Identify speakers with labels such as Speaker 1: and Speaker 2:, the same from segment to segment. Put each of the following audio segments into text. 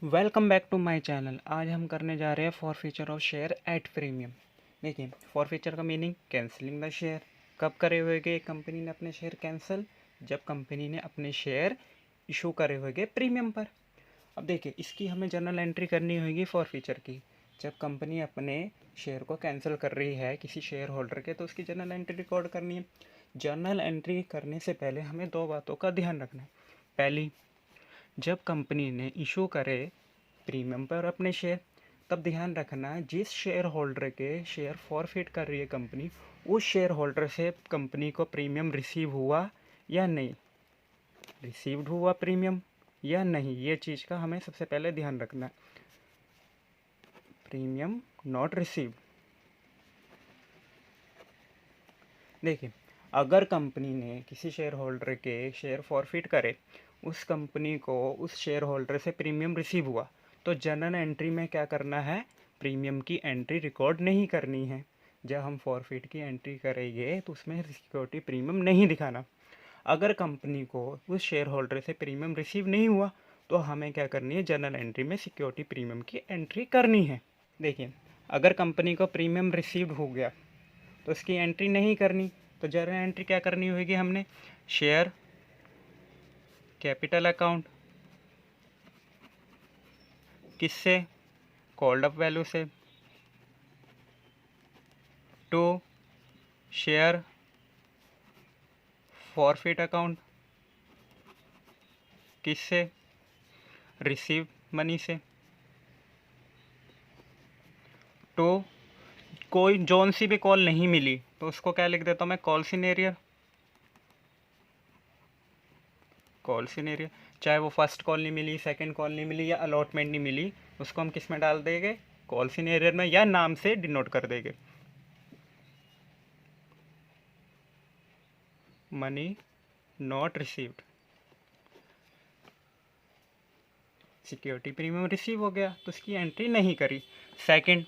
Speaker 1: Welcome back to my channel. आज हम करने जा रहे हैं forfeiture of share at premium. देखिए, फॉर फीचर का मीनिंग कैंसिलिंग द शेयर। कब करे हुए गए कंपनी ने अपने शेयर कैंसिल? जब कंपनी ने अपने शेयर इशू करे हुए गए प्रीमियम पर। अब देखिए, इसकी हमें जर्नल एंट्री करनी होगी फॉर फीचर की। जब कंपनी अपने शेयर को कैंसिल कर रही है किसी शेयर होल्डर के, तो उसकी जर्नल एंट्री रिकॉर्ड करनी है। जर्नल एंट्री करने से पहले हमें दो बातों का ध्यान रखना है। पहली, जब कंपनी ने इशू करे प्रीमियम पर अपने शेयर, तब ध्यान रखना जिस शेयर होल्डर के शेयर फॉरफिट कर रही है कंपनी, उस शेयर होल्डर से कंपनी को प्रीमियम रिसीव हुआ या नहीं, रिसीव्ड हुआ प्रीमियम या नहीं, ये चीज़ का हमें सबसे पहले ध्यान रखना है। Premium not receive. देखिए, अगर कंपनी ने किसी शेयर होल्डर के शेयर फॉरफिट करे, उस कंपनी को उस शेयर होल्डर से प्रीमियम रिसीव हुआ, तो जर्नल एंट्री में क्या करना है? प्रीमियम की एंट्री रिकॉर्ड नहीं करनी है। जब हम फॉरफिट की एंट्री करेंगे तो उसमें सिक्योरिटी प्रीमियम नहीं दिखाना। अगर कंपनी को उस शेयर होल्डर से प्रीमियम रिसीव नहीं हुआ, तो हमें क्या करनी है? जर्नल एंट्री में सिक्योरिटी प्रीमियम की एंट्री करनी है। देखिए, अगर कंपनी को प्रीमियम रिसीव हो गया तो इसकी एंट्री नहीं करनी, तो जर्नल एंट्री क्या करनी होगी? हमने शेयर कैपिटल अकाउंट किससे? कॉल्ड अप वैल्यू से, टू शेयर फॉरफिट अकाउंट किससे? रिसीव मनी से, टू कोई जोन सी भी कॉल नहीं मिली तो उसको क्या लिख देता हूँ मैं? कॉल सिनेरियर। कॉल सिनेरियो, चाहे वो फर्स्ट कॉल नहीं मिली, सेकंड कॉल नहीं मिली या अलॉटमेंट नहीं मिली, उसको हम किस में डाल देंगे? कॉल सिनेरियर में, या नाम से डिनोट कर देंगे। Money not received. Security premium receive हो गया तो इसकी एंट्री नहीं करी। सेकंड,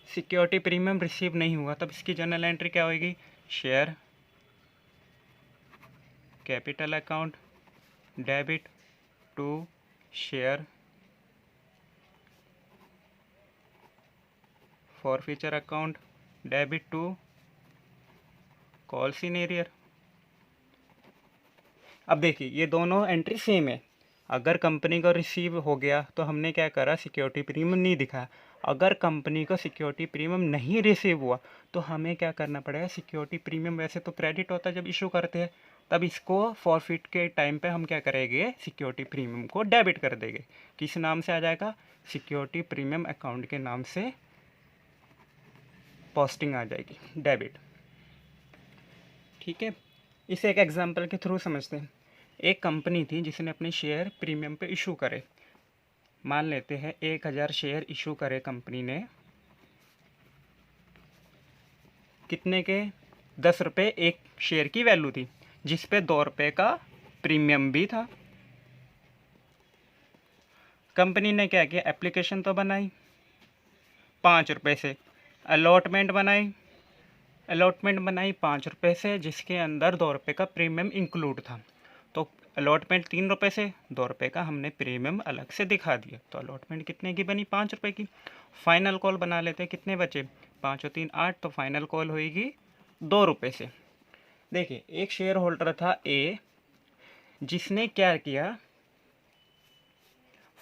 Speaker 1: सिक्योरिटी प्रीमियम रिसीव नहीं हुआ, तब इसकी जर्नल एंट्री क्या होगी? Share capital account debit to share forfeiture account debit to call in arrear. अब देखिए, ये दोनों एंट्री सेम है। अगर कंपनी को रिसीव हो गया तो हमने क्या करा? सिक्योरिटी प्रीमियम नहीं दिखाया। अगर कंपनी को सिक्योरिटी प्रीमियम नहीं रिसीव हुआ तो हमें क्या करना पड़ेगा? सिक्योरिटी प्रीमियम वैसे तो क्रेडिट होता है जब इशू करते हैं, तब इसको फॉरफिट के टाइम पे हम क्या करेंगे? सिक्योरिटी प्रीमियम को डेबिट कर देंगे। किस नाम से आ जाएगा? सिक्योरिटी प्रीमियम अकाउंट के नाम से पोस्टिंग आ जाएगी, डेबिट। ठीक है, इसे एक एग्जांपल के थ्रू समझते हैं। एक कंपनी थी जिसने अपने शेयर प्रीमियम पे इशू करे। मान लेते हैं 1000 शेयर इशू करे कंपनी ने। कितने के? 10 रुपये एक शेयर की वैल्यू थी, जिस पे 2 रुपये का प्रीमियम भी था। कंपनी ने क्या किया? एप्लीकेशन तो बनाई 5 रुपये से, अलॉटमेंट बनाई, 5 रुपये से, जिसके अंदर 2 रुपये का प्रीमियम इंक्लूड था। तो अलॉटमेंट 3 रुपये से, 2 रुपये का हमने प्रीमियम अलग से दिखा दिया, तो अलॉटमेंट कितने की बनी? 5 रुपये की। फाइनल कॉल बना लेते हैं, कितने बचे? 5 और 3 8, तो फाइनल कॉल होगी 2 रुपये से। देखिए, एक शेयर होल्डर था ए, जिसने क्या किया?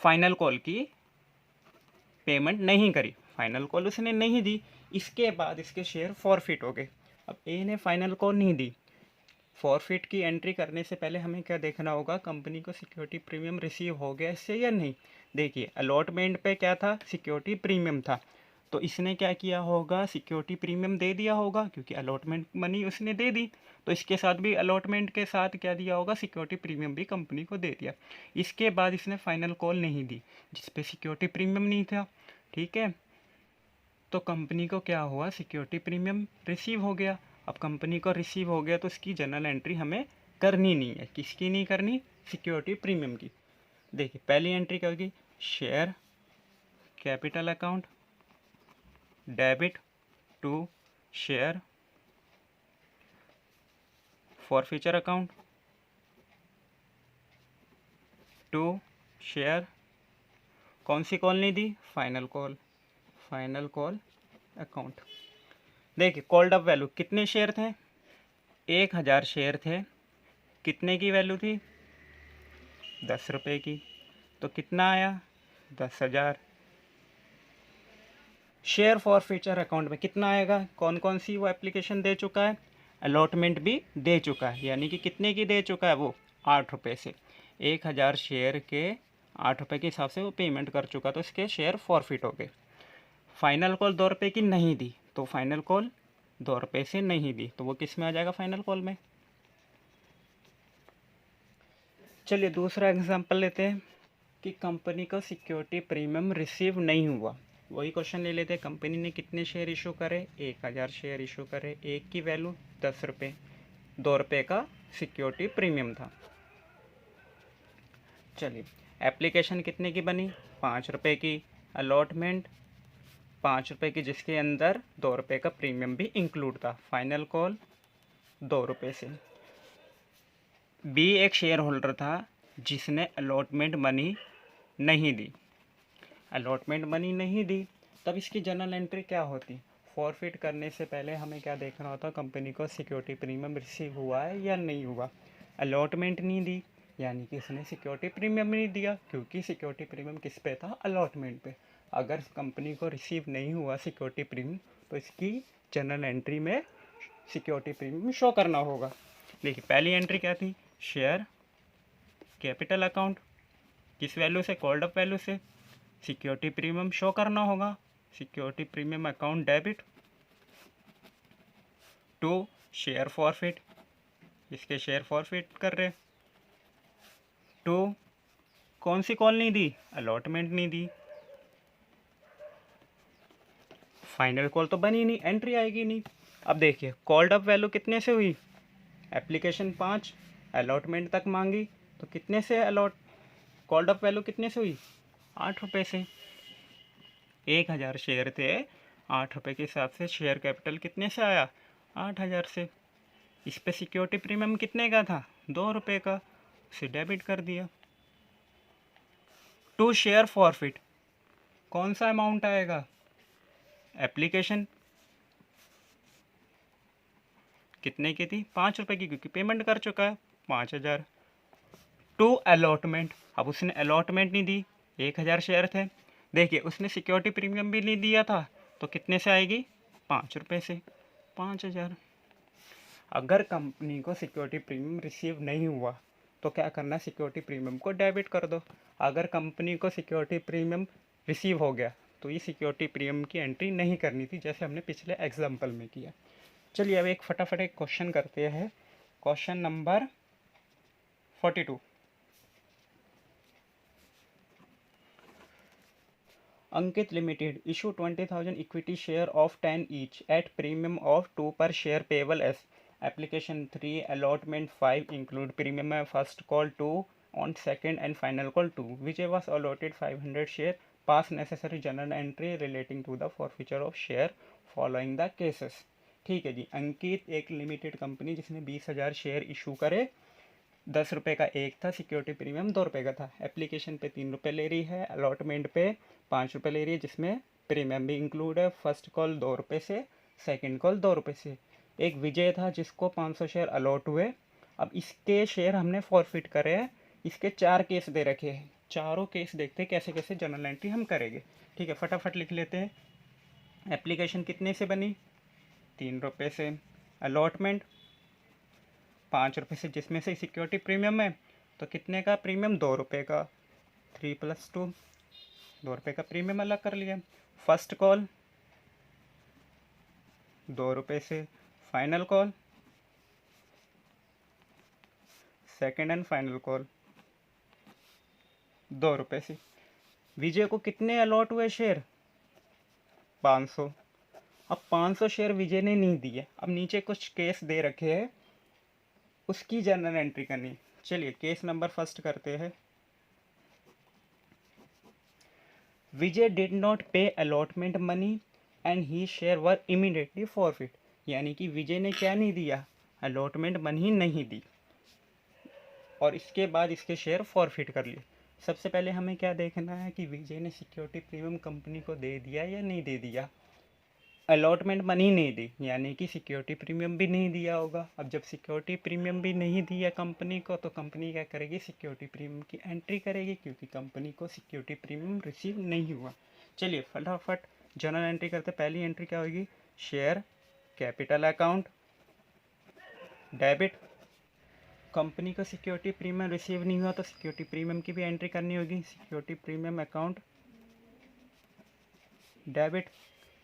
Speaker 1: फाइनल कॉल की पेमेंट नहीं करी, फाइनल कॉल उसने नहीं दी। इसके बाद इसके शेयर फॉरफिट हो गए। अब ए ने फाइनल कॉल नहीं दी। फॉरफिट की एंट्री करने से पहले हमें क्या देखना होगा? कंपनी को सिक्योरिटी प्रीमियम रिसीव हो गया इससे या नहीं। देखिए, अलॉटमेंट पे क्या था? सिक्योरिटी प्रीमियम था, तो इसने क्या किया होगा? सिक्योरिटी प्रीमियम दे दिया होगा, क्योंकि अलॉटमेंट मनी उसने दे दी। तो इसके साथ भी, अलॉटमेंट के साथ क्या दिया होगा? सिक्योरिटी प्रीमियम भी कंपनी को दे दिया। इसके बाद इसने फाइनल कॉल नहीं दी, जिसपे सिक्योरिटी प्रीमियम नहीं था। ठीक है, तो कंपनी को क्या हुआ? सिक्योरिटी प्रीमियम रिसीव हो गया। अब कंपनी को रिसीव हो गया तो इसकी जर्नल एंट्री हमें करनी नहीं है। किसकी नहीं करनी? सिक्योरिटी प्रीमियम की। देखिए, पहली एंट्री क्या होगी? Share capital account debit to share forfeiture account to share कौन सी कॉल नहीं दी? Final call account. देखिए कॉल्ड अप वैल्यू कितने शेयर थे? 1000 शेयर थे। कितने की वैल्यू थी? 10 रुपये की। तो कितना आया? 10,000। शेयर फॉर फ्यूचर अकाउंट में कितना आएगा? कौन कौन सी वो एप्लीकेशन दे चुका है? अलॉटमेंट भी दे चुका है, यानी कि कितने की दे चुका है वो? 8 रुपये से। 1000 शेयर के 8 रुपये के हिसाब से वो पेमेंट कर चुका, तो इसके शेयर फॉरफिट हो गए। फाइनल कॉल 2 रुपये की नहीं दी, तो फाइनल कॉल 2 रुपये से नहीं दी, तो वो किस में आ जाएगा? फाइनल कॉल में। चलिए दूसरा एग्जांपल लेते हैं कि कंपनी का सिक्योरिटी प्रीमियम रिसीव नहीं हुआ। वही क्वेश्चन ले लेते हैं। कंपनी ने कितने शेयर इशू करे? 1000 शेयर इशू करे। एक की वैल्यू 10 रुपये, 2 रुपये का सिक्योरिटी प्रीमियम था। चलिए एप्लीकेशन कितने की बनी? 5 रुपये की। अलॉटमेंट 5 रुपये की, जिसके अंदर 2 रुपये का प्रीमियम भी इंक्लूड था। फाइनल कॉल 2 रुपये से। बी एक शेयर होल्डर था जिसने अलॉटमेंट मनी नहीं दी। अलॉटमेंट मनी नहीं दी, तब इसकी जर्नल एंट्री क्या होती? फॉरफिट करने से पहले हमें क्या देखना होता? कंपनी को सिक्योरिटी प्रीमियम रिसीव हुआ है या नहीं हुआ। अलॉटमेंट नहीं दी, यानी कि इसने सिक्योरिटी प्रीमियम नहीं दिया, क्योंकि सिक्योरिटी प्रीमियम किस पे था? अलॉटमेंट पे। अगर कंपनी को रिसीव नहीं हुआ सिक्योरिटी प्रीमियम, तो इसकी जर्नल एंट्री में सिक्योरिटी प्रीमियम शो करना होगा। देखिए पहली एंट्री क्या थी? शेयर कैपिटल अकाउंट, किस वैल्यू से? कॉल्ड अप वैल्यू से। सिक्योरिटी प्रीमियम शो करना होगा। Security premium account debit to share forfeit, इसके शेयर फॉरफिट कर रहे। टू कौन सी कॉल नहीं दी? अलॉटमेंट नहीं दी। फाइनल कॉल तो बनी नहीं, एंट्री आएगी नहीं। अब देखिए कॉल्ड अप वैल्यू कितने से हुई? एप्लीकेशन 5, अलॉटमेंट तक मांगी, तो कितने से कॉल्ड अप वैल्यू कितने से हुई? 8 रुपये से। 1000 शेयर थे, 8 रुपये के हिसाब से शेयर कैपिटल कितने से आया? 8000 से। इस पे सिक्योरिटी प्रीमियम कितने का था? 2 रुपये का, उसे डेबिट कर दिया। टू शेयर फॉरफिट, कौन सा अमाउंट आएगा? एप्लीकेशन कितने की थी? 5 रुपये की, क्योंकि पेमेंट कर चुका है 5000। टू अलॉटमेंट, अब उसने अलॉटमेंट नहीं दी, 1000 शेयर थे। देखिए उसने सिक्योरिटी प्रीमियम भी नहीं दिया था, तो कितने से आएगी? 5 रुपये से, 5000। अगर कंपनी को सिक्योरिटी प्रीमियम रिसीव नहीं हुआ, तो क्या करना? सिक्योरिटी प्रीमियम को डेबिट कर दो। अगर कंपनी को सिक्योरिटी प्रीमियम रिसीव हो गया, तो ये सिक्योरिटी प्रीमियम की एंट्री नहीं करनी थी, जैसे हमने पिछले एग्जाम्पल में किया। चलिए अब एक फटाफट एक क्वेश्चन करते हैं। Question number 42। Ankit Limited issue 20,000 equity share of 10 each at premium of 2 per share payable as application 3 allotment 5 include premium first call 2 on second and final call 2 which was allotted 500 share pass necessary journal entry relating to the forfeiture of share following the cases। ठीक है जी। अंकित एक limited company जिसने 20,000 share issue करे, 10 रुपये का एक था, security premium 2 रुपये का था। एप्लीकेशन पे 3 रुपये ले रही है, अलॉटमेंट पे 5 रुपये ले रही है, जिसमें प्रीमियम भी इंक्लूड है। फर्स्ट कॉल 2 रुपये से, सेकंड कॉल 2 रुपये से। एक विजय था जिसको 500 शेयर अलॉट हुए। अब इसके शेयर हमने फॉरफिट करे हैं। इसके 4 केस दे रखे हैं, चारों केस देखते हैं कैसे कैसे जर्नल एंट्री हम करेंगे। ठीक है फटाफट लिख लेते हैं। एप्लीकेशन कितने से बनी? 3 रुपये से। अलॉटमेंट 5 रुपये से, जिसमें से सिक्योरिटी प्रीमियम है, तो कितने का प्रीमियम? 2 रुपये का। 3 + 2, 2 रुपये का प्रीमियम अलग कर लिया। फर्स्ट कॉल 2 रुपये से। Final call, second and final call 2 रुपये से। विजय को कितने अलॉट हुए शेयर? 500। अब 500 शेयर विजय ने नहीं दिए। अब नीचे कुछ केस दे रखे हैं, उसकी जर्नल एंट्री करनी। चलिए केस नंबर फर्स्ट करते हैं। विजय डिड नॉट पे allotment money and he share were immediately forfeit, यानी कि विजय ने क्या नहीं दिया? अलॉटमेंट मनी नहीं दी, और इसके बाद इसके शेयर फॉरफिट कर लिए। सबसे पहले हमें क्या देखना है कि विजय ने सिक्योरिटी प्रीमियम कंपनी को दे दिया या नहीं दे दिया। अलॉटमेंट मनी नहीं दी, यानी कि सिक्योरिटी प्रीमियम भी नहीं दिया होगा। अब जब सिक्योरिटी प्रीमियम भी नहीं दिया कंपनी को, तो कंपनी क्या करेगी, सिक्योरिटी प्रीमियम की एंट्री करेगी, क्योंकि कंपनी को सिक्योरिटी प्रीमियम रिसीव नहीं हुआ। चलिए फटाफट जर्नल एंट्री करते। पहली एंट्री क्या होगी, share capital account debit. Company को सिक्योरिटी प्रीमियम रिसीव नहीं हुआ तो सिक्योरिटी प्रीमियम की भी एंट्री करनी होगी। Security premium account debit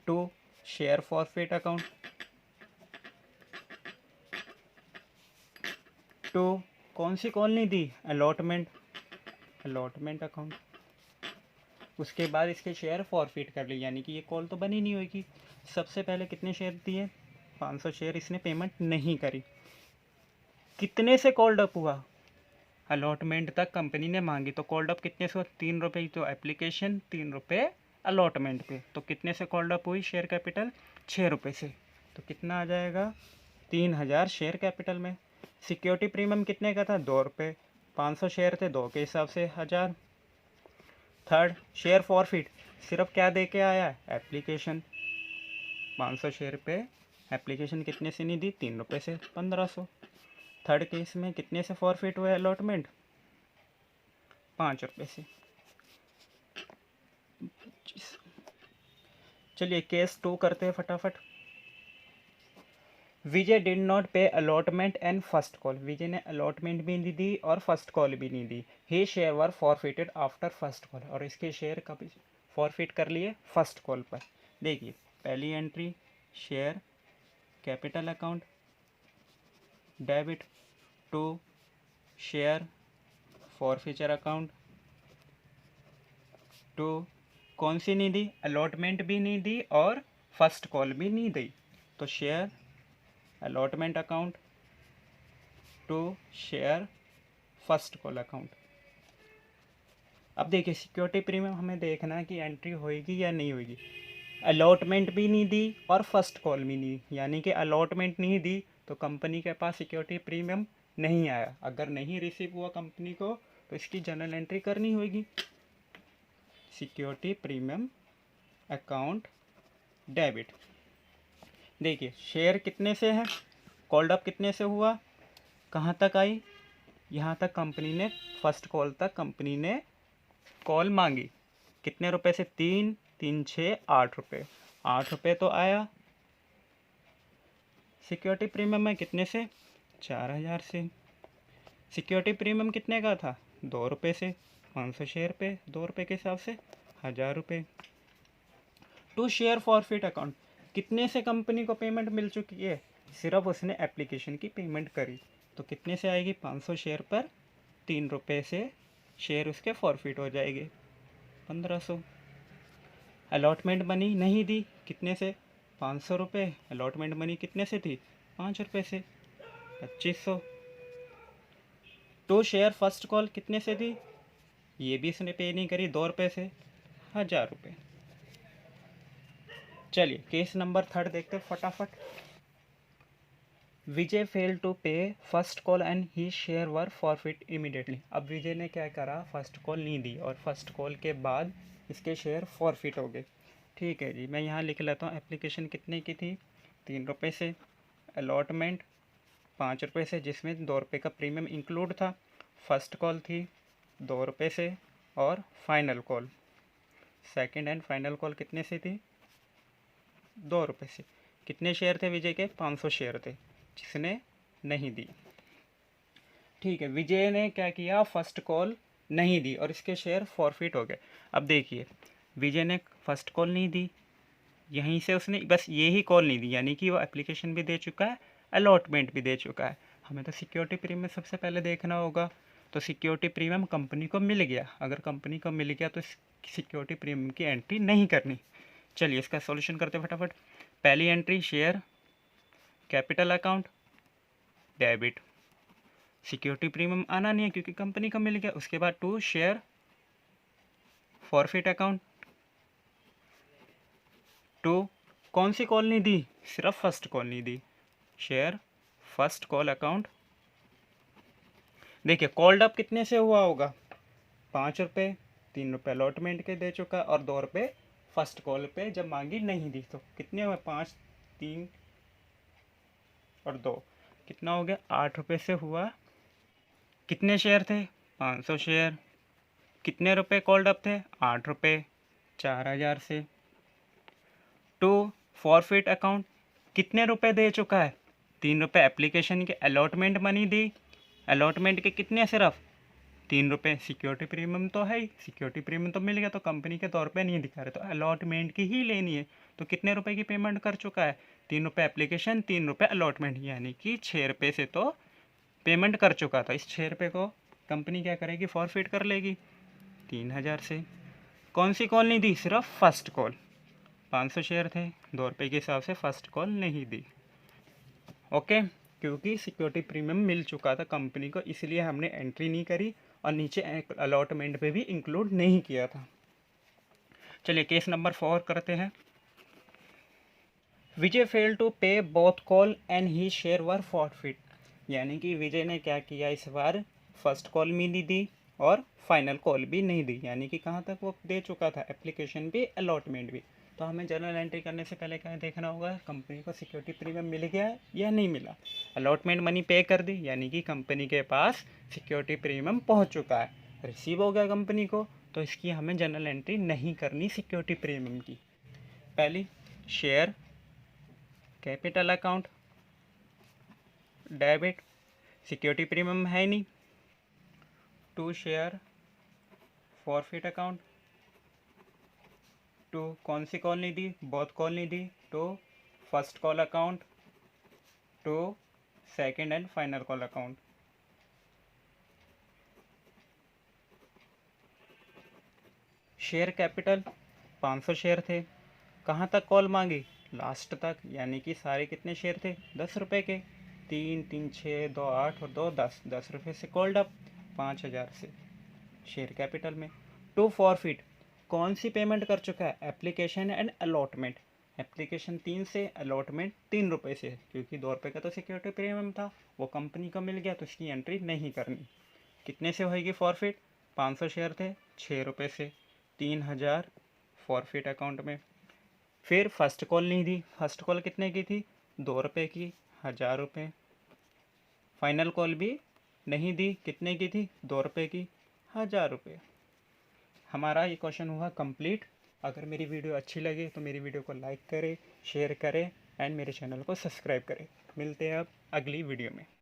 Speaker 1: to share forfeit account to कौन सी कॉल नहीं दी, अलॉटमेंट अकाउंट। उसके बाद इसके शेयर फॉरफिट कर ली, यानी कि ये कॉल तो बनी नहीं होगी। सबसे पहले कितने शेयर दिए, 500 शेयर इसने पेमेंट नहीं करी। कितने से कॉल्ड अप हुआ, अलॉटमेंट तक कंपनी ने मांगी तो कॉल्ड अप कितने से हुआ, 3 रुपये। तो एप्लीकेशन 3 रुपये अलॉटमेंट पे, तो कितने से कॉल्ड अप हुई शेयर कैपिटल, 6 रुपये से। तो कितना आ जाएगा, 3000 शेयर कैपिटल में। सिक्योरिटी प्रीमियम कितने का था, 2 रुपये। 500 शेयर थे, 2 के हिसाब से 1000। थर्ड शेयर फॉरफिट, सिर्फ क्या दे के आया है, एप्लीकेशन। 500 शेयर पे एप्लीकेशन कितने से नहीं दी, 3 रुपये से 1500। थर्ड केस में कितने से फॉरफिट हुआ अलॉटमेंट, 5 रुपये से। चलिए केस 2 करते हैं फटाफट। विजय डिड नॉट पे अलॉटमेंट एंड फर्स्ट कॉल। विजय ने अलॉटमेंट भी नहीं दी और फर्स्ट कॉल भी नहीं दी। He share were forfeited after first call, और इसके शेयर कभी फॉरफिट कर लिए, फर्स्ट कॉल पर। देखिए पहली entry, share capital account debit to share forfeiture account to कौन सी नहीं दी, अलॉटमेंट भी नहीं दी और फर्स्ट कॉल भी नहीं दी। तो share allotment account to share first call account. अब देखिए सिक्योरिटी प्रीमियम हमें देखना है कि एंट्री होएगी या नहीं होएगी। अलॉटमेंट भी नहीं दी और फर्स्ट कॉल भी नहीं, यानी कि अलॉटमेंट नहीं दी तो कंपनी के पास सिक्योरिटी प्रीमियम नहीं आया। अगर नहीं रिसीव हुआ कंपनी को तो इसकी जर्नल एंट्री करनी होगी, सिक्योरिटी प्रीमियम अकाउंट डेबिट। देखिए शेयर कितने से है, कॉल्ड अप कितने से हुआ, कहाँ तक आई, यहाँ तक कंपनी ने, फर्स्ट कॉल तक कंपनी ने कॉल मांगी। कितने रुपए से, 3 3 6 8 रुपये, 8 रुपये तो आया। सिक्योरिटी प्रीमियम में कितने से, 4000 से। सिक्योरिटी प्रीमियम कितने का था, 2 रुपये से। 500 शेयर पे 2 रुपये के हिसाब से 1000 रुपये। टू शेयर फॉरफिट अकाउंट, कितने से कंपनी को पेमेंट मिल चुकी है, सिर्फ उसने एप्लीकेशन की पेमेंट करी तो कितने से आएगी, 500 शेयर पर 3 रुपये से शेयर उसके फॉरफिट हो जाएंगे, 1500। अलॉटमेंट मनी नहीं दी, कितने से, 500 रुपये। अलॉटमेंट मनी कितने से थी, 5 रुपये से, 2500। टू शेयर फर्स्ट कॉल कितने से थी, ये भी इसने पे नहीं करी, 2 रुपये से, 1000 रुपये। चलिए केस नंबर 3 देखते फटाफट। विजय फेल टू पे first call and he share were forfeit immediately. अब विजय ने क्या करा, फर्स्ट कॉल नहीं दी और फर्स्ट कॉल के बाद इसके शेयर फॉरफिट हो गए। ठीक है जी, मैं यहाँ लिख लेता हूँ। एप्लीकेशन कितने की थी, 3 रुपये से। अलॉटमेंट 5 रुपये से, जिसमें 2 रुपये का प्रीमियम इंक्लूड था। फर्स्ट कॉल थी 2 रुपये से और final call, second and final call कितने से थी, 2 रुपये से। कितने शेयर थे विजय के, 500 शेयर थे, जिसने नहीं दी। ठीक है, विजय ने क्या किया, फर्स्ट कॉल नहीं दी और इसके शेयर फॉरफिट हो गए। अब देखिए विजय ने फर्स्ट कॉल नहीं दी, यहीं से उसने बस यही कॉल नहीं दी, यानी कि वो एप्लीकेशन भी दे चुका है, अलॉटमेंट भी दे चुका है। हमें तो सिक्योरिटी प्रीमियम सबसे पहले देखना होगा। तो सिक्योरिटी प्रीमियम कंपनी को मिल गया, अगर कंपनी को मिल गया तो सिक्योरिटी प्रीमियम की एंट्री नहीं करनी। चलिए इसका सॉल्यूशन करते फटाफट। पहली entry, share capital account debit, security premium आना नहीं है क्योंकि कंपनी का मिल गया। उसके बाद to share forfeit account, to कौन सी कॉल नहीं दी, सिर्फ फर्स्ट कॉल नहीं दी, शेयर फर्स्ट कॉल अकाउंट। देखिए कॉल्ड अप कितने से हुआ होगा, ₹5, ₹3 अलॉटमेंट के दे चुका और ₹2 फर्स्ट कॉल पे जब मांगी नहीं दी। तो कितने हुए, 5, 3 और 2, कितना हो गया, ₹8 से हुआ। कितने शेयर थे, 500 शेयर। कितने रुपए कॉल्ड अप थे, ₹8, 4000 से। टू फॉरफिट अकाउंट कितने रुपए दे चुका है, ₹3 एप्लीकेशन के अलॉटमेंट मनी दी। अलॉटमेंट के कितने, सिर्फ ₹3। सिक्योरिटी प्रीमियम तो है ही, सिक्योरिटी प्रीमियम तो मिल गया, तो कंपनी के तौर पे नहीं दिखा रहे, तो अलॉटमेंट की ही लेनी है। तो कितने रुपए की पेमेंट कर चुका है, ₹3 एप्लीकेशन, ₹3 अलॉटमेंट, यानी कि ₹6 से तो पेमेंट कर चुका था। इस ₹6 को कंपनी क्या करेगी, फॉरफिट कर लेगी 3000 से। कौन सी कॉल नहीं दी, सिर्फ फर्स्ट कॉल। 500 शेयर थे, ₹2 के हिसाब से फर्स्ट कॉल नहीं दी। ओके, क्योंकि सिक्योरिटी प्रीमियम मिल चुका था कंपनी को, इसलिए हमने एंट्री नहीं करी और नीचे अलॉटमेंट पे भी इंक्लूड नहीं किया था। चलिए केस नंबर 4 करते हैं। विजय फेल टू पे both call and he share were forfeit, यानी कि विजय ने क्या किया, इस बार फर्स्ट कॉल भी नहीं दी और फाइनल कॉल भी नहीं दी, यानी कि कहाँ तक वो दे चुका था, एप्लीकेशन भी अलॉटमेंट भी। तो हमें जर्नल एंट्री करने से पहले क्या देखना होगा, कंपनी को सिक्योरिटी प्रीमियम मिल गया है या नहीं मिला। अलॉटमेंट मनी पे कर दी, यानी कि कंपनी के पास सिक्योरिटी प्रीमियम पहुंच चुका है, रिसीव हो गया कंपनी को, तो इसकी हमें जर्नल एंट्री नहीं करनी सिक्योरिटी प्रीमियम की। पहली, share capital account debit, security premium है नहीं। To share forfeit account, to कौन सी कॉल नहीं दी, बहुत कॉल नहीं दी, to first call account, to second and final call account. Share capital 500 share थे, कहाँ तक कॉल मांगी, लास्ट तक, यानी कि सारे कितने शेयर थे, ₹10 के। 3, 3, 6, 2, 8 और 2, 10, ₹10 से कॉल्ड अप 5000 से शेयर कैपिटल में। टू फॉरफिट, कौन सी पेमेंट कर चुका है, एप्लीकेशन एंड अलॉटमेंट। एप्लीकेशन 3 से, अलॉटमेंट ₹3 से, क्योंकि ₹2 का तो सिक्योरिटी प्रीमियम था, वो कंपनी को मिल गया, तो इसकी एंट्री नहीं करनी। कितने से होएगी फॉरफिट, 500 शेयर थे, ₹6 से, 3000 फॉरफिट अकाउंट में। फिर फर्स्ट कॉल नहीं दी, फर्स्ट कॉल कितने की थी, ₹2 की, ₹1000। फाइनल कॉल भी नहीं दी, कितने की थी, ₹2 की, ₹1000। हमारा ये क्वेश्चन हुआ कंप्लीट। अगर मेरी वीडियो अच्छी लगे तो मेरी वीडियो को लाइक करें, शेयर करें एंड मेरे चैनल को सब्सक्राइब करें। मिलते हैं अब अगली वीडियो में।